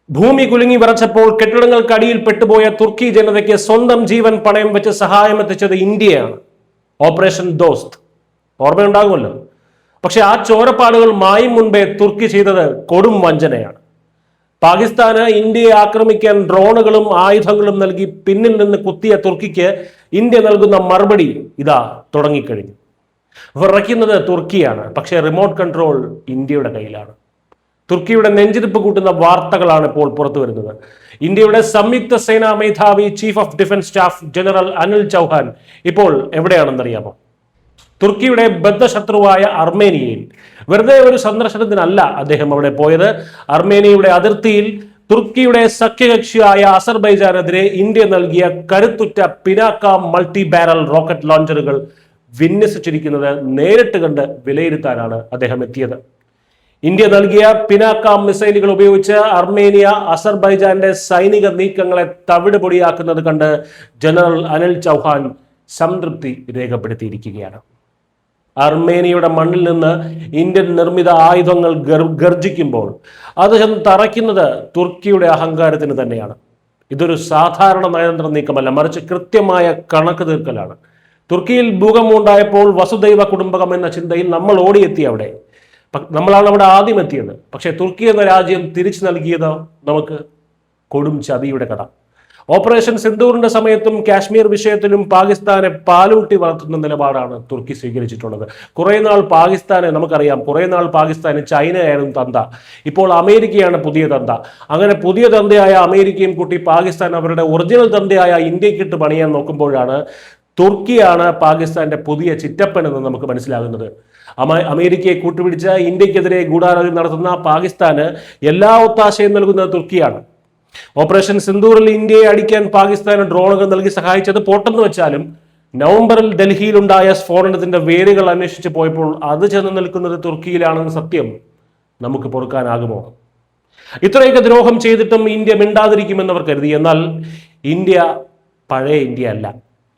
ഭൂമി കുലുങ്ങി വിറച്ചപ്പോൾ കെട്ടിടങ്ങൾക്കടിയിൽ പെട്ടുപോയ തുർക്കി ജനതയ്ക്ക് സ്വന്തം ജീവൻ പണയം വെച്ച് സഹായമെത്തിച്ചത് ഇന്ത്യയാണ്. ഓപ്പറേഷൻ ദോസ്ത് ഓർമ്മയുണ്ടാകുമല്ലോ. പക്ഷെ ആ ചോരപ്പാടുകൾ മായും മുൻപേ തുർക്കി ചെയ്തത് കൊടും വഞ്ചനയാണ്. പാകിസ്ഥാന് ഇന്ത്യയെ ആക്രമിക്കാൻ ഡ്രോണുകളും ആയുധങ്ങളും നൽകി പിന്നിൽ നിന്ന് കുത്തിയ തുർക്കിക്ക് ഇന്ത്യ നൽകുന്ന മറുപടി ഇതാ തുടങ്ങിക്കഴിഞ്ഞു. വിറയ്ക്കുന്നത് തുർക്കിയാണ്, പക്ഷേ റിമോട്ട് കൺട്രോൾ ഇന്ത്യയുടെ കയ്യിലാണ്. തുർക്കിയുടെ നെഞ്ചിരിപ്പ് കൂട്ടുന്ന വാർത്തകളാണ് ഇപ്പോൾ പുറത്തു വരുന്നത്. ഇന്ത്യയുടെ സംയുക്ത സേനാ മേധാവി chief of defence staff general Anil Chauhan ഇപ്പോൾ എവിടെയാണെന്നറിയാമോ? തുർക്കിയുടെ ബദ്ധശത്രുവായ അർമേനിയയിൽ. വെറുതെ ഒരു സന്ദർശനത്തിനല്ല അദ്ദേഹം അവിടെ പോയത്. അർമേനിയയുടെ അതിർത്തിയിൽ തുർക്കിയുടെ സഖ്യകക്ഷിയായ അസർബൈജാനെതിരെ ഇന്ത്യ നൽകിയ കരുത്തുറ്റ പിനാക്ക മൾട്ടി ബാരൽ റോക്കറ്റ് ലോഞ്ചറുകൾ വിന്യസിച്ചിരിക്കുന്നത് നേരിട്ട് കണ്ട് വിലയിരുത്താനാണ് അദ്ദേഹം എത്തിയത്. ഇന്ത്യ നൽകിയ പിനാക്ക മിസൈലുകൾ ഉപയോഗിച്ച് അർമേനിയ അസർബൈജാന്റെ സൈനിക നീക്കങ്ങളെ തവിടുപൊടിയാക്കുന്നത് കണ്ട് ജനറൽ അനിൽ ചൗഹാൻ സംതൃപ്തി രേഖപ്പെടുത്തിയിരിക്കുകയാണ്. അർമേനിയയുടെ മണ്ണിൽ നിന്ന് ഇന്ത്യൻ നിർമ്മിത ആയുധങ്ങൾ ഗർജിക്കുമ്പോൾ അത് ചെന്ന് തറയ്ക്കുന്നത് തുർക്കിയുടെ അഹങ്കാരത്തിന് തന്നെയാണ്. ഇതൊരു സാധാരണ നയതന്ത്ര നീക്കമല്ല, മറിച്ച് കൃത്യമായ കണക്ക് തീർക്കലാണ്. തുർക്കിയിൽ ഭൂകമ്പം ഉണ്ടായപ്പോൾ വസുദൈവ കുടുംബകം എന്ന ചിന്തയിൽ നമ്മൾ ഓടിയെത്തി അവിടെ. നമ്മളാണ് അവിടെ ആദ്യം എത്തിയത്. പക്ഷെ തുർക്കി എന്ന രാജ്യം തിരിച്ചു നൽകിയത് നമുക്ക് കൊടും ചതിയുടെ കഥ. ഓപ്പറേഷൻ സിന്ദൂറിന്റെ സമയത്തും കാശ്മീർ വിഷയത്തിലും പാകിസ്ഥാനെ പാലൂട്ടി വളർത്തുന്ന നിലപാടാണ് തുർക്കി സ്വീകരിച്ചിട്ടുള്ളത്. കുറെ നാൾ പാകിസ്ഥാനെ നമുക്കറിയാം, കുറെ നാൾ പാകിസ്ഥാന് ചൈനയായിരുന്നു തന്ത, ഇപ്പോൾ അമേരിക്കയാണ് പുതിയ തന്ത. അങ്ങനെ പുതിയ തന്തയായ അമേരിക്കയും കൂട്ടി പാകിസ്ഥാൻ അവരുടെ ഒറിജിനൽ തന്തയായ ഇന്ത്യക്കിട്ട് പണിയാൻ നോക്കുമ്പോഴാണ് തുർക്കിയാണ് പാകിസ്ഥാന്റെ പുതിയ ചിറ്റപ്പൻ എന്ന് നമുക്ക് മനസ്സിലാകുന്നത്. അമേരിക്കയെ കൂട്ടുപിടിച്ച് ഇന്ത്യക്കെതിരെ ഗൂഢാലോചന നടത്തുന്ന പാകിസ്ഥാന് എല്ലാ ഒത്താശയും നൽകുന്നത് തുർക്കിയാണ്. ഓപ്പറേഷൻ സിന്ദൂറിൽ ഇന്ത്യയെ അടിക്കാൻ പാകിസ്ഥാന് ഡ്രോണുകൾ നൽകി സഹായിച്ചത് പോട്ടെന്ന് വെച്ചാലും നവംബറിൽ ഡൽഹിയിലുണ്ടായ സ്ഫോടനത്തിന്റെ വേരുകൾ അന്വേഷിച്ച് പോയപ്പോൾ അത് ചെന്ന് നിൽക്കുന്നത് തുർക്കിയിലാണെന്ന് സത്യം നമുക്ക് പൊറുക്കാനാകുമോ? ഇത്രയൊക്കെ ദ്രോഹം ചെയ്തിട്ടും ഇന്ത്യ മിണ്ടാതിരിക്കുമെന്നവർ കരുതി. എന്നാൽ ഇന്ത്യ പഴയ ഇന്ത്യ അല്ല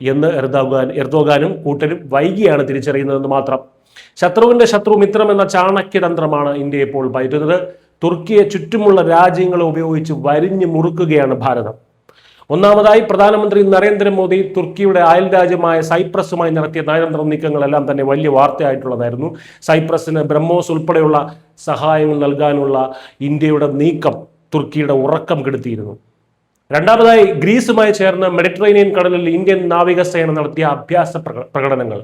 എന്ന് എർദോഗാനും കൂട്ടരും വൈകിയാണ് തിരിച്ചറിയുന്നതെന്ന് മാത്രം. ശത്രുവിന്റെ ശത്രു മിത്രം എന്ന ചാണക്യതന്ത്രമാണ് ഇന്ത്യ ഇപ്പോൾ പയറ്റുന്നത്. തുർക്കിയെ ചുറ്റുമുള്ള രാജ്യങ്ങളെ ഉപയോഗിച്ച് വരിഞ്ഞു മുറുക്കുകയാണ് ഭാരതം. ഒന്നാമതായി പ്രധാനമന്ത്രി നരേന്ദ്രമോദി തുർക്കിയുടെ അയൽ രാജ്യമായ സൈപ്രസുമായി നടത്തിയ നയതന്ത്ര നീക്കങ്ങളെല്ലാം തന്നെ വലിയ വാർത്തയായിട്ടുള്ളതായിരുന്നു. സൈപ്രസിന് ബ്രഹ്മോസ് ഉൾപ്പെടെയുള്ള സഹായങ്ങൾ നൽകാനുള്ള ഇന്ത്യയുടെ നീക്കം തുർക്കിയുടെ ഉറക്കം കെടുത്തിയിരുന്നു. രണ്ടാമതായി ഗ്രീസുമായി ചേർന്ന് മെഡിറ്ററേനിയൻ കടലിൽ ഇന്ത്യൻ നാവികസേന നടത്തിയ അഭ്യാസ പ്രകടനങ്ങൾ.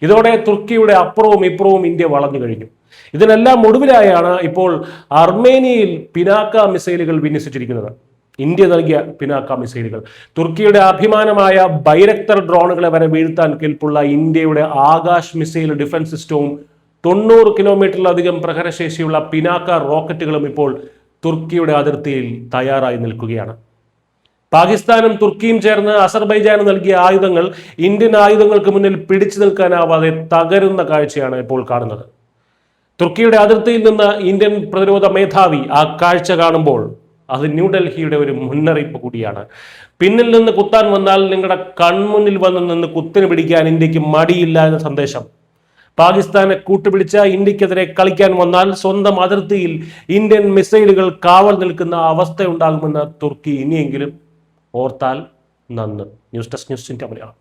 ഇതോടെ തുർക്കിയുടെ അപ്പുറവും ഇപ്പുറവും ഇന്ത്യ വളഞ്ഞു കഴിഞ്ഞു. ഇതിനെല്ലാം ഒടുവിലായാണ് ഇപ്പോൾ അർമേനിയയിൽ പിനാക്ക മിസൈലുകൾ വിന്യസിച്ചിരിക്കുന്നത്. ഇന്ത്യ നൽകിയ പിനാക്ക മിസൈലുകൾ തുർക്കിയുടെ അഭിമാനമായ ബൈരക്തർ ഡ്രോണുകളെ വരെ വീഴ്ത്താൻ കെൽപ്പുള്ള ഇന്ത്യയുടെ ആകാശ് മിസൈൽ ഡിഫൻസ് സിസ്റ്റവും 90 കിലോമീറ്ററിലധികം പ്രഹരശേഷിയുള്ള പിനാക്ക റോക്കറ്റുകളും ഇപ്പോൾ തുർക്കിയുടെ അതിർത്തിയിൽ തയ്യാറായി നിൽക്കുകയാണ്. പാകിസ്ഥാനും തുർക്കിയും ചേർന്ന് അസർബൈജാന് നൽകിയ ആയുധങ്ങൾ ഇന്ത്യൻ ആയുധങ്ങൾക്ക് മുന്നിൽ പിടിച്ചു നിൽക്കാനാവാതെ തകരുന്ന കാഴ്ചയാണ് ഇപ്പോൾ കാണുന്നത്. തുർക്കിയുടെ അതിർത്തിയിൽ നിന്ന് ഇന്ത്യൻ പ്രതിരോധ മേധാവി ആ കാഴ്ച കാണുമ്പോൾ അത് ന്യൂഡൽഹിയുടെ ഒരു മുന്നറിയിപ്പ് കൂടിയാണ്. പിന്നിൽ നിന്ന് കുത്താൻ വന്നാൽ നിങ്ങളുടെ കൺമുന്നിൽ വന്ന് നിന്ന് കുത്തിന് പിടിക്കാൻ ഇന്ത്യക്ക് മടിയില്ല എന്ന സന്ദേശം. പാകിസ്ഥാനെ കൂട്ടുപിടിച്ച ഇന്ത്യക്കെതിരെ കളിക്കാൻ വന്നാൽ സ്വന്തം അതിർത്തിയിൽ ഇന്ത്യൻ മിസൈലുകൾ കാവൽ നിൽക്കുന്ന അവസ്ഥയുണ്ടാകുമെന്ന് തുർക്കി ഇനിയെങ്കിലും ഓർത്താൽ നന്ന്. News desk news India Malayalam.